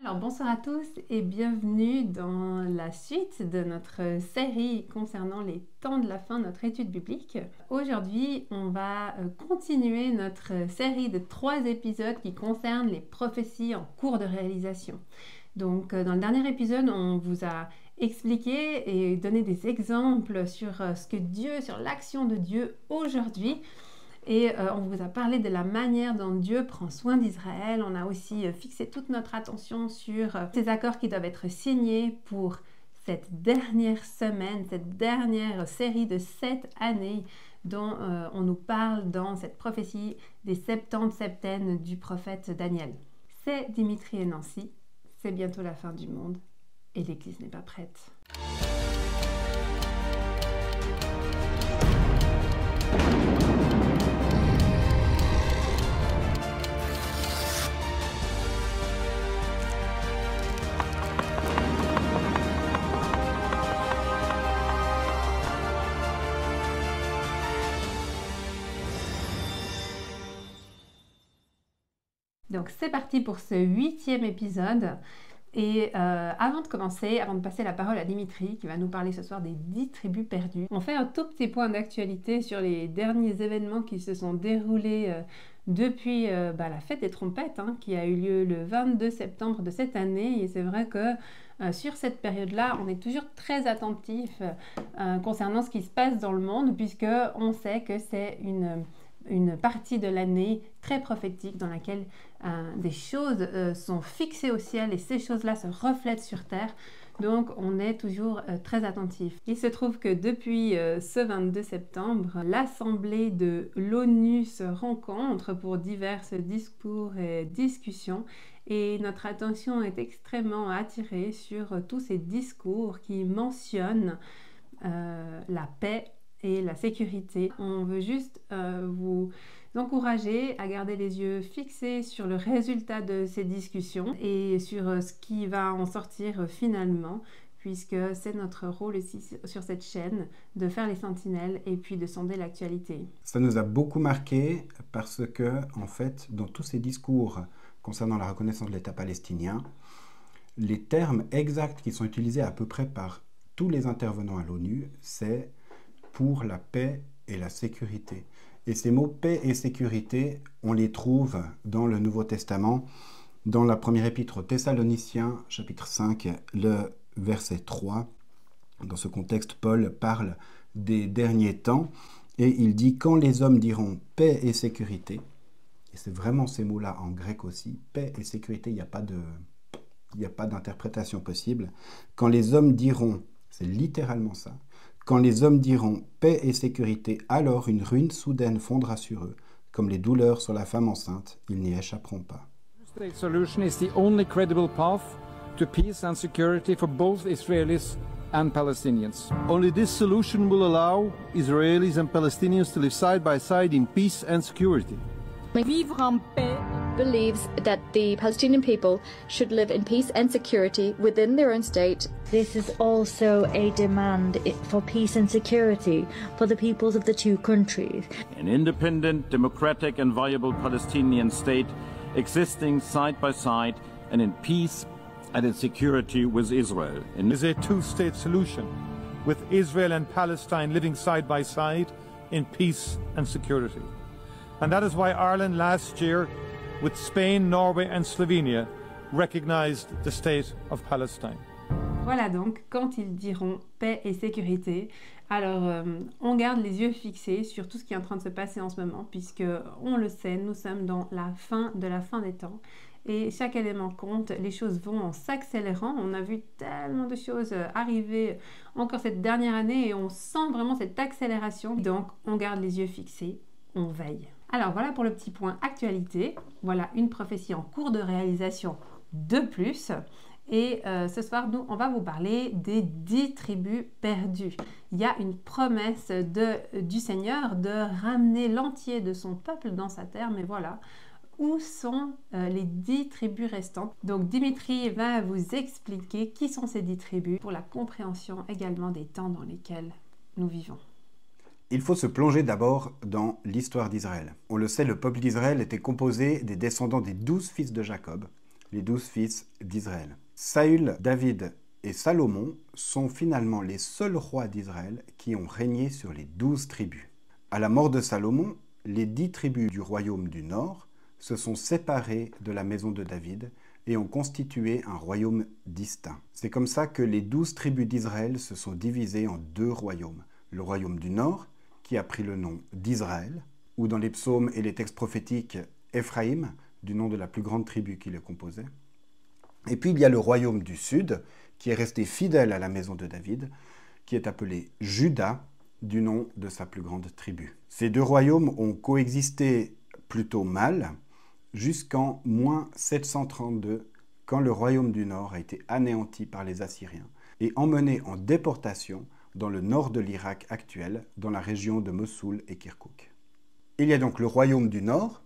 Alors bonsoir à tous et bienvenue dans la suite de notre série concernant les temps de la fin, notre étude biblique. Aujourd'hui, on va continuer notre série de 3 épisodes qui concernent les prophéties en cours de réalisation. Donc dans le dernier épisode, on vous a expliqué et donné des exemples sur sur l'action de Dieu aujourd'hui. Et on vous a parlé de la manière dont Dieu prend soin d'Israël. On a aussi fixé toute notre attention sur ces accords qui doivent être signés pour cette dernière semaine, cette dernière série de 7 années dont on nous parle dans cette prophétie des 70 septaines du prophète Daniel. C'est Dimitri et Nancy, c'est bientôt la fin du monde et l'Église n'est pas prête. Donc c'est parti pour ce 8e épisode. Et avant de commencer, avant de passer la parole à Dimitri qui va nous parler ce soir des 10 tribus perdues, on fait un tout petit point d'actualité sur les derniers événements qui se sont déroulés depuis la fête des trompettes qui a eu lieu le 22 septembre de cette année. Et c'est vrai que sur cette période-là, on est toujours très attentif concernant ce qui se passe dans le monde, puisque on sait que c'est une partie de l'année très prophétique dans laquelle des choses sont fixées au ciel et ces choses-là se reflètent sur terre. Donc on est toujours très attentif. Il se trouve que depuis ce 22 septembre, l'Assemblée de l'ONU se rencontre pour divers discours et discussions et notre attention est extrêmement attirée sur tous ces discours qui mentionnent la paix et la sécurité. On veut juste vous encourager à garder les yeux fixés sur le résultat de ces discussions et sur ce qui va en sortir finalement, puisque c'est notre rôle ici sur cette chaîne de faire les sentinelles et puis de sonder l'actualité. Ça nous a beaucoup marqué parce que, en fait, dans tous ces discours concernant la reconnaissance de l'État palestinien, les termes exacts qui sont utilisés à peu près par tous les intervenants à l'ONU, c'est pour la paix et la sécurité. Et ces mots paix et sécurité, on les trouve dans le Nouveau Testament, dans la première épître aux Thessaloniciens, chapitre 5, le verset 3. Dans ce contexte, Paul parle des derniers temps et il dit « Quand les hommes diront paix et sécurité », et c'est vraiment ces mots-là en grec aussi, paix et sécurité, il n'y a pas d'interprétation possible. Quand les hommes diront, c'est littéralement ça, quand les hommes diront paix et sécurité, alors une ruine soudaine fondra sur eux, comme les douleurs sur la femme enceinte, ils n'y échapperont pas. The two-state solution is the only credible path to peace and security for both Israelis and Palestinians. Only this solution will allow Israelis and Palestinians to live side by side in peace and security. Vivre en paix believes that the Palestinian people should live in peace and security within their own state. This is also a demand for peace and security for the peoples of the two countries. An independent, democratic and viable Palestinian state existing side by side and in peace and in security with Israel. It is a two-state solution with Israel and Palestine living side by side in peace and security. And that is why Ireland last year, with Spain, Norway and Slovenia, recognized the state of Palestine. Voilà donc, quand ils diront paix et sécurité, alors on garde les yeux fixés sur tout ce qui est en train de se passer en ce moment, puisque on le sait, nous sommes dans la fin des temps. Et chaque élément compte, les choses vont en s'accélérant. On a vu tellement de choses arriver encore cette dernière année et on sent vraiment cette accélération. Donc on garde les yeux fixés, on veille. Alors voilà pour le petit point actualité. Voilà une prophétie en cours de réalisation de plus. Et ce soir, nous, on va vous parler des 10 tribus perdues. Il y a une promesse du Seigneur de ramener l'entier de son peuple dans sa terre, mais voilà, où sont les 10 tribus restantes? Donc Dimitri va vous expliquer qui sont ces 10 tribus pour la compréhension également des temps dans lesquels nous vivons. Il faut se plonger d'abord dans l'histoire d'Israël. On le sait, le peuple d'Israël était composé des descendants des 12 fils de Jacob. les 12 fils d'Israël. Saül, David et Salomon sont finalement les seuls rois d'Israël qui ont régné sur les 12 tribus. À la mort de Salomon, les 10 tribus du royaume du Nord se sont séparées de la maison de David et ont constitué un royaume distinct. C'est comme ça que les 12 tribus d'Israël se sont divisées en 2 royaumes. Le royaume du Nord, qui a pris le nom d'Israël, ou dans les psaumes et les textes prophétiques, Éphraïm, du nom de la plus grande tribu qui le composait. Et puis il y a le royaume du Sud, qui est resté fidèle à la maison de David, qui est appelé Juda, du nom de sa plus grande tribu. Ces 2 royaumes ont coexisté plutôt mal, jusqu'en moins 732, quand le royaume du Nord a été anéanti par les Assyriens et emmené en déportation dans le nord de l'Irak actuel, dans la région de Mossoul et Kirkouk. Il y a donc le royaume du Nord,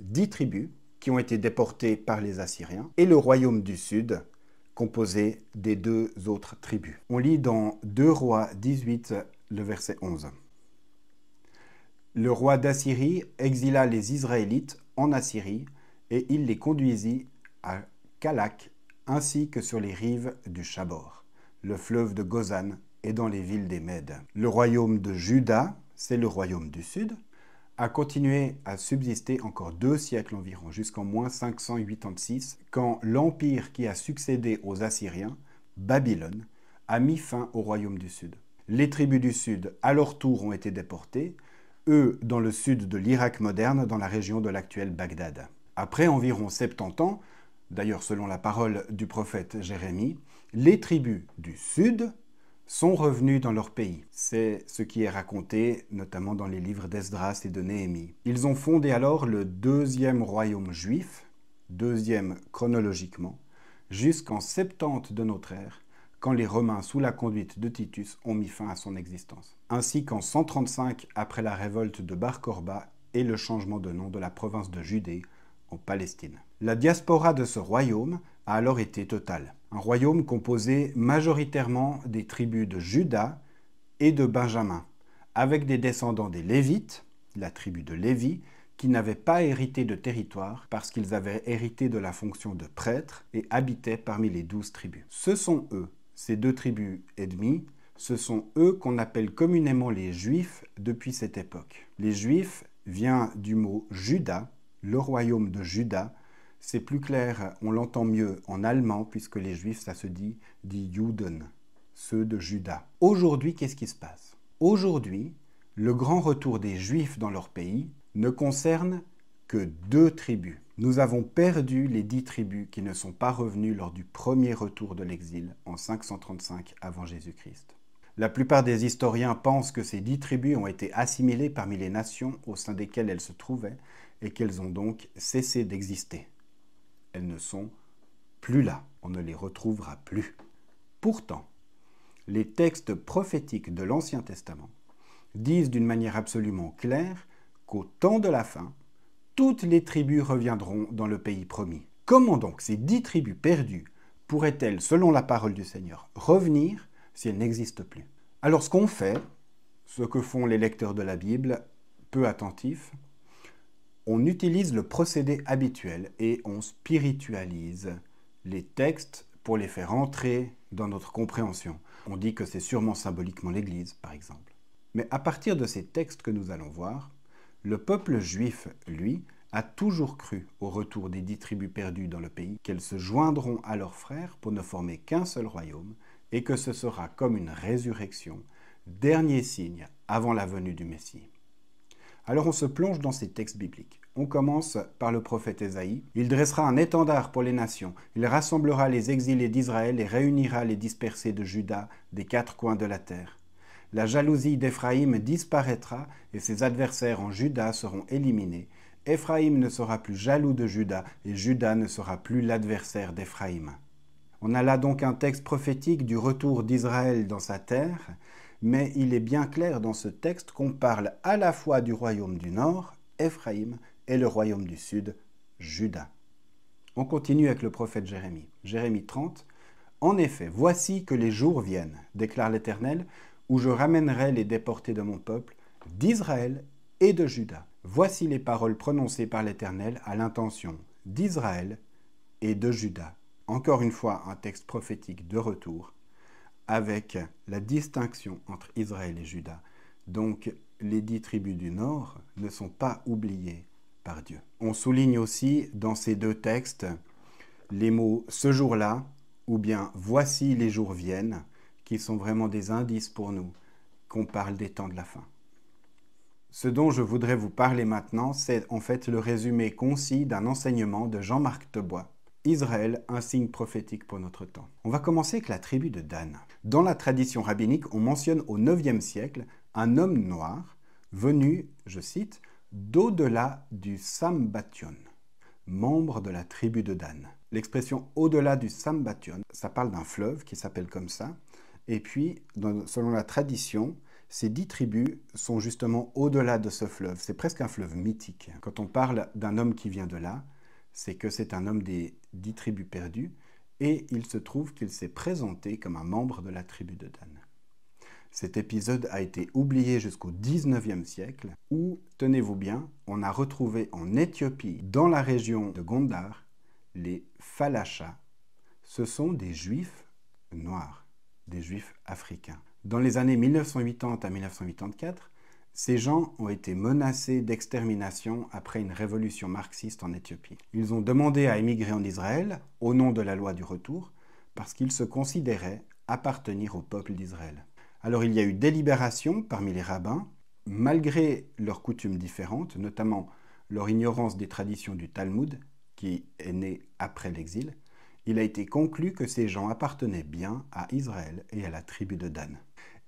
10 tribus qui ont été déportées par les Assyriens, et le royaume du Sud, composé des 2 autres tribus. On lit dans 2 Rois 18, le verset 11. Le roi d'Assyrie exila les Israélites en Assyrie, et il les conduisit à Calak, ainsi que sur les rives du Chabor, le fleuve de Gozan, et dans les villes des Mèdes. Le royaume de Juda, c'est le royaume du Sud, a continué à subsister encore 2 siècles environ, jusqu'en moins 586, quand l'empire qui a succédé aux Assyriens, Babylone, a mis fin au royaume du Sud. Les tribus du Sud, à leur tour, ont été déportées, eux dans le sud de l'Irak moderne, dans la région de l'actuel Bagdad. Après environ 70 ans, d'ailleurs selon la parole du prophète Jérémie, les tribus du Sud sont revenus dans leur pays. C'est ce qui est raconté notamment dans les livres d'Esdras et de Néhémie. Ils ont fondé alors le 2e royaume juif, 2e chronologiquement, jusqu'en 70 de notre ère, quand les Romains, sous la conduite de Titus, ont mis fin à son existence. Ainsi qu'en 135 après la révolte de Bar Korba et le changement de nom de la province de Judée en Palestine. La diaspora de ce royaume a alors été totale. Un royaume composé majoritairement des tribus de Juda et de Benjamin, avec des descendants des Lévites, la tribu de Lévi, qui n'avaient pas hérité de territoire parce qu'ils avaient hérité de la fonction de prêtre et habitaient parmi les 12 tribus. Ce sont eux, ces 2 tribus ennemies, ce sont eux qu'on appelle communément les Juifs depuis cette époque. Les Juifs vient du mot Juda, le royaume de Juda. C'est plus clair, on l'entend mieux en allemand, puisque les Juifs, ça se dit « die Juden », ceux de Juda. Aujourd'hui, qu'est-ce qui se passe? Aujourd'hui, le grand retour des Juifs dans leur pays ne concerne que 2 tribus. Nous avons perdu les 10 tribus qui ne sont pas revenues lors du premier retour de l'exil en 535 avant Jésus-Christ. La plupart des historiens pensent que ces 10 tribus ont été assimilées parmi les nations au sein desquelles elles se trouvaient et qu'elles ont donc cessé d'exister. Elles ne sont plus là, on ne les retrouvera plus. Pourtant, les textes prophétiques de l'Ancien Testament disent d'une manière absolument claire qu'au temps de la fin, toutes les tribus reviendront dans le pays promis. Comment donc ces 10 tribus perdues pourraient-elles, selon la parole du Seigneur, revenir si elles n'existent plus? Alors ce qu'on fait, ce que font les lecteurs de la Bible, peu attentifs, on utilise le procédé habituel et on spiritualise les textes pour les faire entrer dans notre compréhension. On dit que c'est sûrement symboliquement l'Église, par exemple. Mais à partir de ces textes que nous allons voir, le peuple juif, lui, a toujours cru au retour des 10 tribus perdues dans le pays, qu'elles se joindront à leurs frères pour ne former qu'un seul royaume, et que ce sera comme une résurrection, dernier signe avant la venue du Messie. Alors on se plonge dans ces textes bibliques. On commence par le prophète Ésaïe. Il dressera un étendard pour les nations. Il rassemblera les exilés d'Israël et réunira les dispersés de Juda des 4 coins de la terre. La jalousie d'Éphraïm disparaîtra et ses adversaires en Juda seront éliminés. Éphraïm ne sera plus jaloux de Juda et Juda ne sera plus l'adversaire d'Éphraïm. On a là donc un texte prophétique du retour d'Israël dans sa terre, mais il est bien clair dans ce texte qu'on parle à la fois du royaume du Nord, Éphraïm, et le royaume du Sud, Juda. On continue avec le prophète Jérémie. Jérémie 30. « En effet, voici que les jours viennent, déclare l'Éternel, où je ramènerai les déportés de mon peuple, d'Israël et de Juda. Voici les paroles prononcées par l'Éternel à l'intention d'Israël et de Juda. Encore une fois, un texte prophétique de retour, avec la distinction entre Israël et Juda. Donc, les 10 tribus du Nord ne sont pas oubliées par Dieu. On souligne aussi dans ces 2 textes les mots « ce jour-là » ou bien « voici les jours viennent » qui sont vraiment des indices pour nous qu'on parle des temps de la fin. Ce dont je voudrais vous parler maintenant, c'est en fait le résumé concis d'un enseignement de Jean-Marc Tebois. Israël, un signe prophétique pour notre temps. On va commencer avec la tribu de Dan. Dans la tradition rabbinique, on mentionne au IXe siècle un homme noir venu, je cite, d'au-delà du Sambation, membre de la tribu de Dan. L'expression au-delà du Sambation, ça parle d'un fleuve qui s'appelle comme ça. Et puis, selon la tradition, ces 10 tribus sont justement au-delà de ce fleuve. C'est presque un fleuve mythique. Quand on parle d'un homme qui vient de là, c'est que c'est un homme des 10 tribus perdues, et il se trouve qu'il s'est présenté comme un membre de la tribu de Dan. Cet épisode a été oublié jusqu'au XIXe siècle, où, tenez-vous bien, on a retrouvé en Éthiopie, dans la région de Gondar, les Falachas. Ce sont des juifs noirs, des juifs africains. Dans les années 1980 à 1984, ces gens ont été menacés d'extermination après une révolution marxiste en Éthiopie. Ils ont demandé à émigrer en Israël au nom de la loi du retour parce qu'ils se considéraient appartenir au peuple d'Israël. Alors il y a eu délibération parmi les rabbins, malgré leurs coutumes différentes, notamment leur ignorance des traditions du Talmud, qui est né après l'exil. Il a été conclu que ces gens appartenaient bien à Israël et à la tribu de Dan.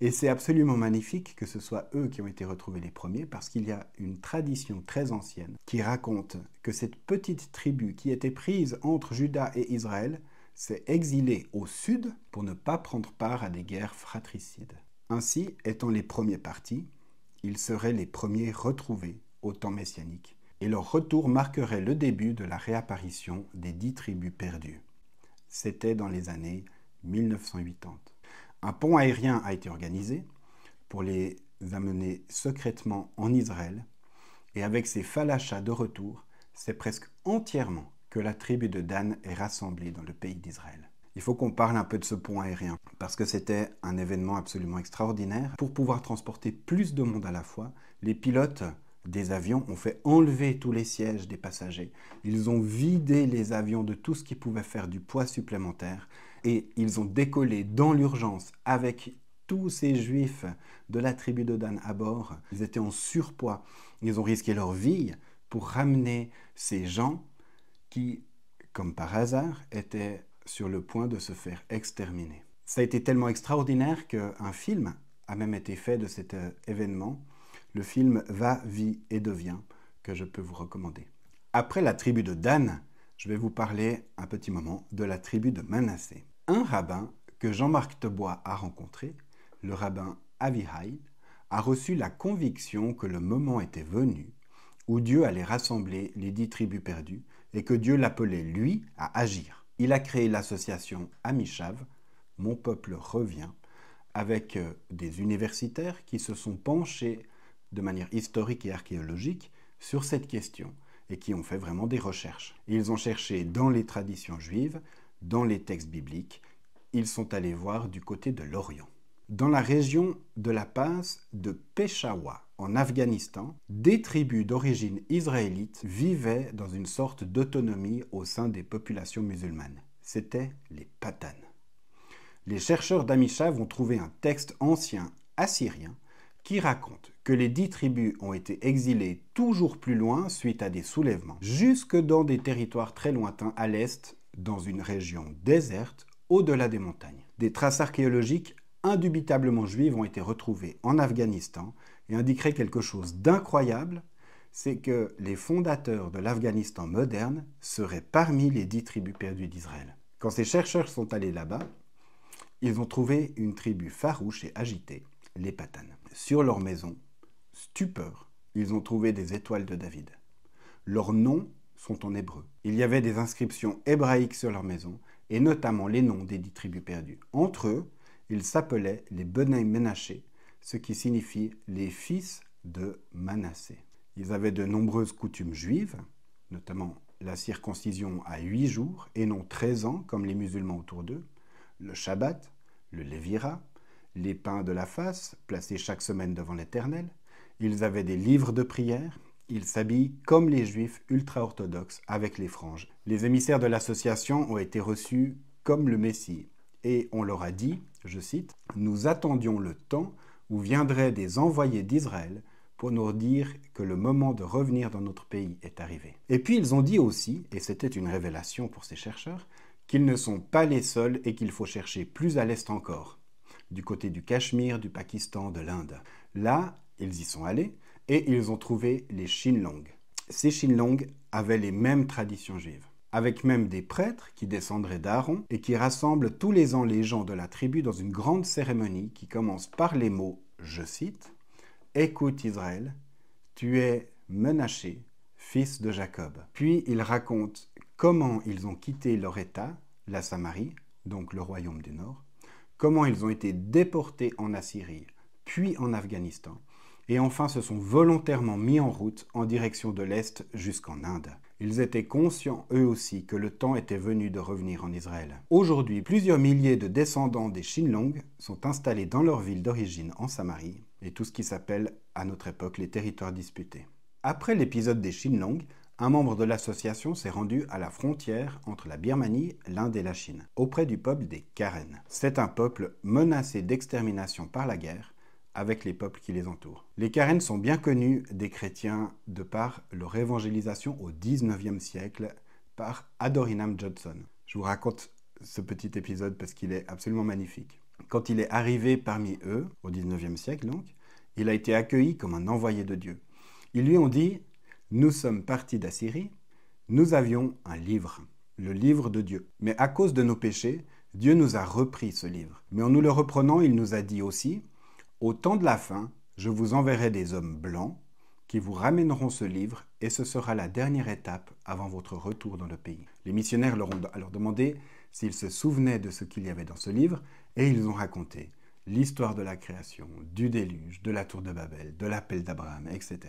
Et c'est absolument magnifique que ce soit eux qui ont été retrouvés les premiers, parce qu'il y a une tradition très ancienne qui raconte que cette petite tribu qui était prise entre Juda et Israël s'est exilée au sud pour ne pas prendre part à des guerres fratricides. Ainsi, étant les premiers partis, ils seraient les premiers retrouvés au temps messianique, et leur retour marquerait le début de la réapparition des 10 tribus perdues. C'était dans les années 1980. Un pont aérien a été organisé pour les amener secrètement en Israël, et avec ces Falachas de retour, c'est presque entièrement que la tribu de Dan est rassemblée dans le pays d'Israël. Il faut qu'on parle un peu de ce pont aérien, parce que c'était un événement absolument extraordinaire. Pour pouvoir transporter plus de monde à la fois, les pilotes des avions ont fait enlever tous les sièges des passagers. Ils ont vidé les avions de tout ce qui pouvait faire du poids supplémentaire, et ils ont décollé dans l'urgence avec tous ces juifs de la tribu de Dan à bord. Ils étaient en surpoids. Ils ont risqué leur vie pour ramener ces gens qui, comme par hasard, étaient sur le point de se faire exterminer. Ça a été tellement extraordinaire qu'un film a même été fait de cet événement. Le film Va, Vie et Devient, que je peux vous recommander. Après la tribu de Dan, je vais vous parler un petit moment de la tribu de Manassé. Un rabbin que Jean-Marc Tebois a rencontré, le rabbin Avihai, a reçu la conviction que le moment était venu où Dieu allait rassembler les 10 tribus perdues et que Dieu l'appelait, lui, à agir. Il a créé l'association Amishav, Mon peuple revient, avec des universitaires qui se sont penchés de manière historique et archéologique sur cette question et qui ont fait vraiment des recherches. Ils ont cherché dans les traditions juives, dans les textes bibliques, ils sont allés voir du côté de l'Orient. Dans la région de la passe de Peshawar, en Afghanistan, des tribus d'origine israélite vivaient dans une sorte d'autonomie au sein des populations musulmanes. C'étaient les Patanes. Les chercheurs d'Amishav ont trouvé un texte ancien assyrien qui raconte que les 10 tribus ont été exilées toujours plus loin suite à des soulèvements, jusque dans des territoires très lointains à l'est, dans une région déserte, au-delà des montagnes. Des traces archéologiques indubitablement juives ont été retrouvées en Afghanistan et indiqueraient quelque chose d'incroyable, c'est que les fondateurs de l'Afghanistan moderne seraient parmi les 10 tribus perdues d'Israël. Quand ces chercheurs sont allés là-bas, ils ont trouvé une tribu farouche et agitée, les Patanes. Sur leur maison, stupeur, ils ont trouvé des étoiles de David. Leurs noms sont en hébreu. Il y avait des inscriptions hébraïques sur leur maison, et notamment les noms des 10 tribus perdues. Entre eux, ils s'appelaient les Benay Ménaché, ce qui signifie les fils de Manassé. Ils avaient de nombreuses coutumes juives, notamment la circoncision à 8 jours et non 13 ans comme les musulmans autour d'eux, le Shabbat, le Lévira, les pains de la face placés chaque semaine devant l'Éternel. Ils avaient des livres de prière. Ils s'habillent comme les juifs ultra-orthodoxes avec les franges. Les émissaires de l'association ont été reçus comme le Messie. Et on leur a dit, je cite, « Nous attendions le temps où viendraient des envoyés d'Israël pour nous dire que le moment de revenir dans notre pays est arrivé. » Et puis ils ont dit aussi, et c'était une révélation pour ces chercheurs, qu'ils ne sont pas les seuls et qu'il faut chercher plus à l'est encore, du côté du Cachemire, du Pakistan, de l'Inde. Là, ils y sont allés et ils ont trouvé les Shinlong. Ces Shinlong avaient les mêmes traditions juives, avec même des prêtres qui descendraient d'Aaron et qui rassemblent tous les ans les gens de la tribu dans une grande cérémonie qui commence par les mots, je cite, « Écoute Israël, tu es Menaché, fils de Jacob. » Puis ils racontent comment ils ont quitté leur état, la Samarie, donc le royaume du Nord, comment ils ont été déportés en Assyrie, puis en Afghanistan, et enfin se sont volontairement mis en route en direction de l'Est jusqu'en Inde. Ils étaient conscients eux aussi que le temps était venu de revenir en Israël. Aujourd'hui, plusieurs milliers de descendants des Shinlong sont installés dans leur ville d'origine en Samarie, et tout ce qui s'appelle à notre époque les territoires disputés. Après l'épisode des Shinlong, un membre de l'association s'est rendu à la frontière entre la Birmanie, l'Inde et la Chine, auprès du peuple des Karen. C'est un peuple menacé d'extermination par la guerre, avec les peuples qui les entourent. Les Karen sont bien connus des chrétiens de par leur évangélisation au XIXe siècle par Adoniram Judson. Je vous raconte ce petit épisode parce qu'il est absolument magnifique. Quand il est arrivé parmi eux, au XIXe siècle donc, il a été accueilli comme un envoyé de Dieu. Ils lui ont dit « Nous sommes partis d'Assyrie, nous avions un livre, le livre de Dieu. Mais à cause de nos péchés, Dieu nous a repris ce livre. Mais en nous le reprenant, il nous a dit aussi « Au temps de la fin, je vous enverrai des hommes blancs qui vous ramèneront ce livre et ce sera la dernière étape avant votre retour dans le pays. » Les missionnaires leur ont alors demandé s'ils se souvenaient de ce qu'il y avait dans ce livre et ils ont raconté l'histoire de la création, du déluge, de la tour de Babel, de l'appel d'Abraham, etc.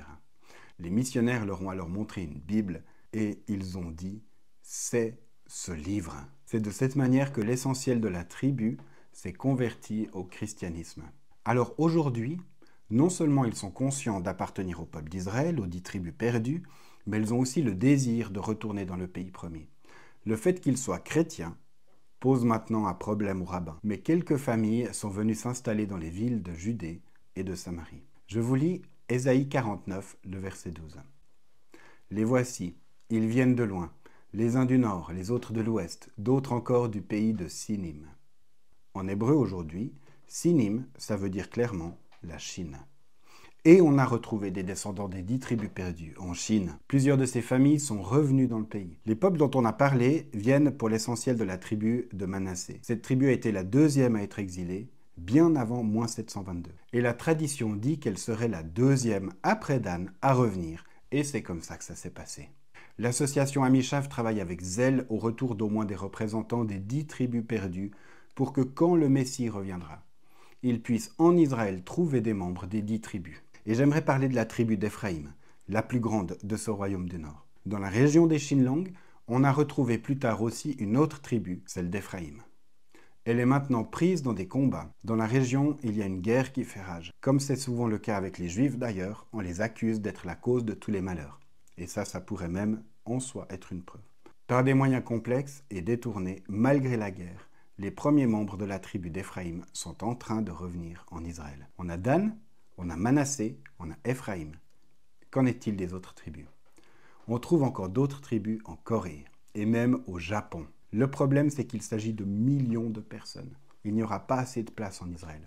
Les missionnaires leur ont alors montré une Bible et ils ont dit « c'est ce livre ». C'est de cette manière que l'essentiel de la tribu s'est converti au christianisme. Alors aujourd'hui, non seulement ils sont conscients d'appartenir au peuple d'Israël, aux 10 tribus perdues, mais ils ont aussi le désir de retourner dans le pays promis. Le fait qu'ils soient chrétiens pose maintenant un problème aux rabbins, mais quelques familles sont venues s'installer dans les villes de Judée et de Samarie. Je vous lis Ésaïe 49, le verset 12. « Les voici, ils viennent de loin, les uns du nord, les autres de l'ouest, d'autres encore du pays de Sinim. » En hébreu aujourd'hui, Sinim, ça veut dire clairement la Chine. Et on a retrouvé des descendants des 10 tribus perdues en Chine. Plusieurs de ces familles sont revenues dans le pays. Les peuples dont on a parlé viennent pour l'essentiel de la tribu de Manassé. Cette tribu a été la deuxième à être exilée, bien avant moins 722. Et la tradition dit qu'elle serait la deuxième après Dan à revenir. Et c'est comme ça que ça s'est passé. L'association Amishav travaille avec zèle au retour d'au moins des représentants des 10 tribus perdues pour que quand le Messie reviendra, il puisse en Israël trouver des membres des 10 tribus. Et j'aimerais parler de la tribu d'Éphraïm, la plus grande de ce royaume du Nord. Dans la région des Shinlong, on a retrouvé plus tard aussi une autre tribu, celle d'Éphraïm. Elle est maintenant prise dans des combats. Dans la région, il y a une guerre qui fait rage. Comme c'est souvent le cas avec les Juifs d'ailleurs, on les accuse d'être la cause de tous les malheurs. Et ça pourrait même en soi être une preuve. Par des moyens complexes et détournés, malgré la guerre, les premiers membres de la tribu d'Éphraïm sont en train de revenir en Israël. On a Dan, on a Manassé, on a Éphraïm. Qu'en est-il des autres tribus? On trouve encore d'autres tribus en Corée et même au Japon. Le problème, c'est qu'il s'agit de millions de personnes. Il n'y aura pas assez de place en Israël.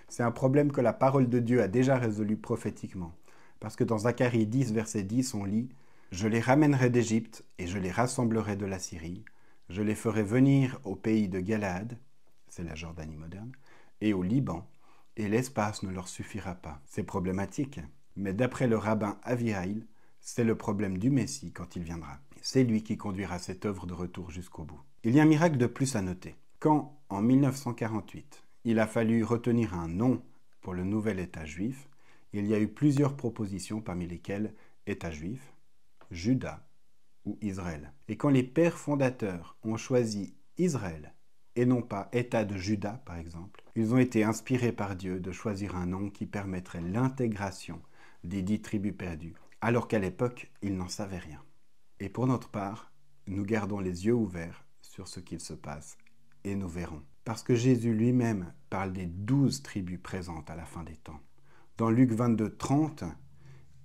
C'est un problème que la parole de Dieu a déjà résolu prophétiquement. Parce que dans Zacharie 10, verset 10, on lit « Je les ramènerai d'Égypte et je les rassemblerai de la Syrie. Je les ferai venir au pays de Galaad, c'est la Jordanie moderne, et au Liban, et l'espace ne leur suffira pas. » C'est problématique, mais d'après le rabbin Avihaïl, c'est le problème du Messie quand il viendra. C'est lui qui conduira cette œuvre de retour jusqu'au bout. Il y a un miracle de plus à noter. Quand, en 1948, il a fallu retenir un nom pour le nouvel État juif, il y a eu plusieurs propositions parmi lesquelles État juif, Juda, ou Israël. Et quand les pères fondateurs ont choisi Israël, et non pas État de Juda par exemple, ils ont été inspirés par Dieu de choisir un nom qui permettrait l'intégration des 10 tribus perdues, alors qu'à l'époque, ils n'en savaient rien. Et pour notre part, nous gardons les yeux ouverts sur ce qu'il se passe, et nous verrons. Parce que Jésus lui-même parle des 12 tribus présentes à la fin des temps. Dans Luc 22, 30,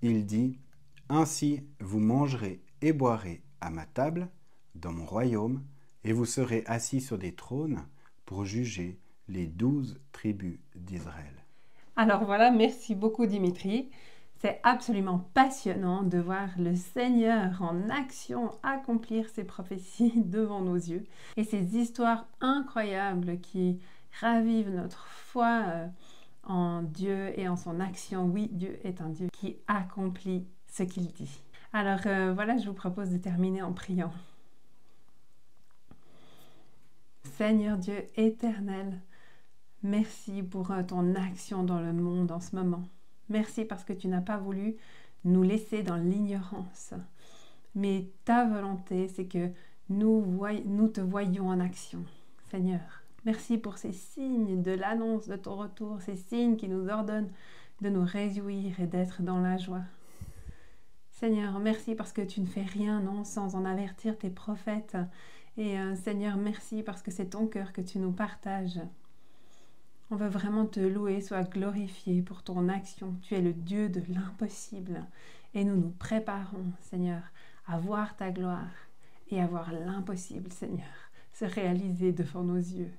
il dit « Ainsi vous mangerez et boirez à ma table, dans mon royaume, et vous serez assis sur des trônes pour juger les 12 tribus d'Israël. » Alors voilà, merci beaucoup Dimitri. C'est absolument passionnant de voir le Seigneur en action accomplir ses prophéties devant nos yeux. Et ces histoires incroyables qui ravivent notre foi en Dieu et en son action. Oui, Dieu est un Dieu qui accomplit ce qu'il dit. Alors voilà, je vous propose de terminer en priant. Seigneur Dieu éternel, merci pour ton action dans le monde en ce moment. Merci parce que tu n'as pas voulu nous laisser dans l'ignorance. Mais ta volonté, c'est que nous te voyions en action, Seigneur. Merci pour ces signes de l'annonce de ton retour, ces signes qui nous ordonnent de nous réjouir et d'être dans la joie. Seigneur, merci parce que tu ne fais rien, non, sans en avertir tes prophètes. Et Seigneur, merci parce que c'est ton cœur que tu nous partages. On veut vraiment te louer, sois glorifié pour ton action. Tu es le Dieu de l'impossible. Et nous nous préparons, Seigneur, à voir ta gloire et à voir l'impossible, Seigneur, se réaliser devant nos yeux.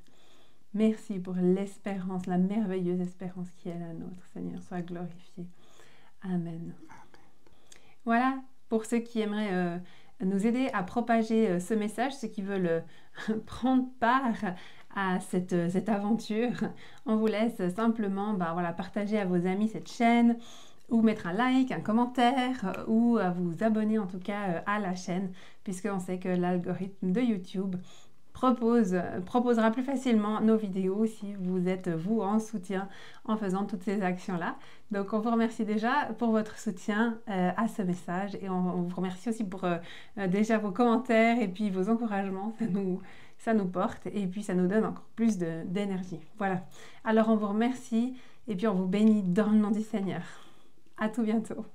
Merci pour l'espérance, la merveilleuse espérance qui est la nôtre, Seigneur. Sois glorifié. Amen. Voilà, pour ceux qui aimeraient nous aider à propager ce message, ceux qui veulent prendre part à cette aventure, on vous laisse simplement partager à vos amis cette chaîne, ou mettre un like, un commentaire, ou à vous abonner en tout cas à la chaîne, puisqu'on sait que l'algorithme de YouTube proposera plus facilement nos vidéos si vous êtes vous en soutien en faisant toutes ces actions-là. Donc on vous remercie déjà pour votre soutien à ce message, et on vous remercie aussi pour déjà vos commentaires et puis vos encouragements. Ça nous porte et puis ça nous donne encore plus d'énergie. Voilà. Alors on vous remercie et puis on vous bénit dans le nom du Seigneur. À tout bientôt.